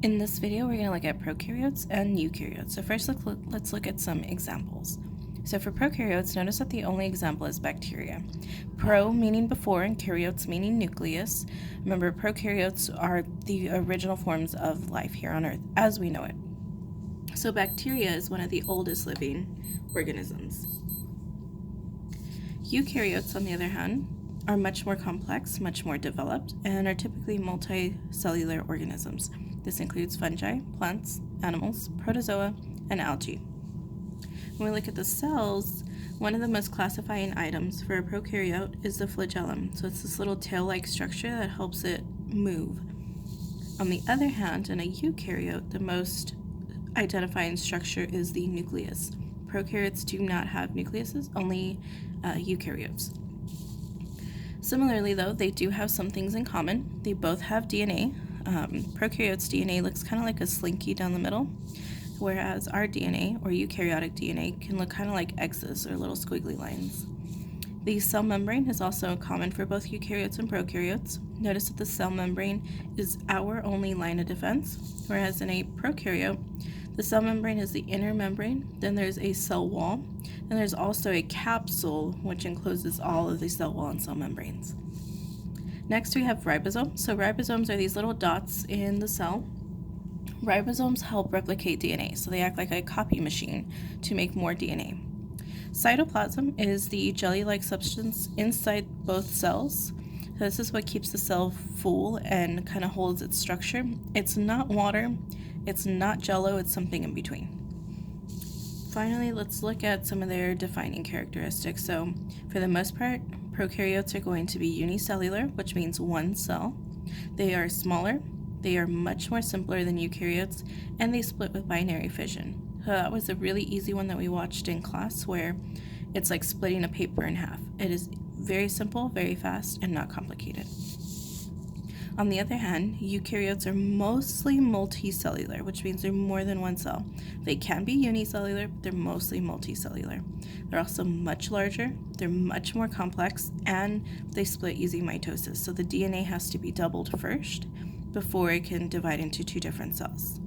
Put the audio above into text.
In this video, we're going to look at prokaryotes and eukaryotes. So first, let's look at some examples. So for prokaryotes, notice that the only example is bacteria. Pro meaning before and karyotes meaning nucleus. Remember, prokaryotes are the original forms of life here on Earth as we know it. So bacteria is one of the oldest living organisms. Eukaryotes, on the other hand, are much more complex, much more developed, and are typically multicellular organisms. This includes fungi, plants, animals, protozoa, and algae. When we look at the cells, one of the most classifying items for a prokaryote is the flagellum. So it's this little tail-like structure that helps it move. On the other hand, in a eukaryote, the most identifying structure is the nucleus. Prokaryotes do not have nucleuses, only eukaryotes. Similarly, though, they do have some things in common. They both have DNA. Prokaryotes' DNA looks kind of like a slinky down the middle, whereas our DNA, or eukaryotic DNA, can look kind of like X's or little squiggly lines. The cell membrane is also common for both eukaryotes and prokaryotes. Notice that the cell membrane is our only line of defense, whereas in a prokaryote, the cell membrane is the inner membrane, then there's a cell wall, and there's also a capsule which encloses all of the cell wall and cell membranes. Next we have ribosomes. So ribosomes are these little dots in the cell. Ribosomes help replicate DNA, so they act like a copy machine to make more DNA. Cytoplasm is the jelly-like substance inside both cells. So this is what keeps the cell full and kind of holds its structure. It's not water, it's not jello, it's something in between. Finally, let's look at some of their defining characteristics. So for the most part, prokaryotes are going to be unicellular, which means one cell. They are smaller, they are much more simpler than eukaryotes, and they split with binary fission. So that was a really easy one that we watched in class where it's like splitting a paper in half. It is very simple, very fast, and not complicated. On the other hand, eukaryotes are mostly multicellular, which means they're more than one cell. They can be unicellular, but they're mostly multicellular. They're also much larger, they're much more complex, and they split using mitosis. So the DNA has to be doubled first before it can divide into two different cells.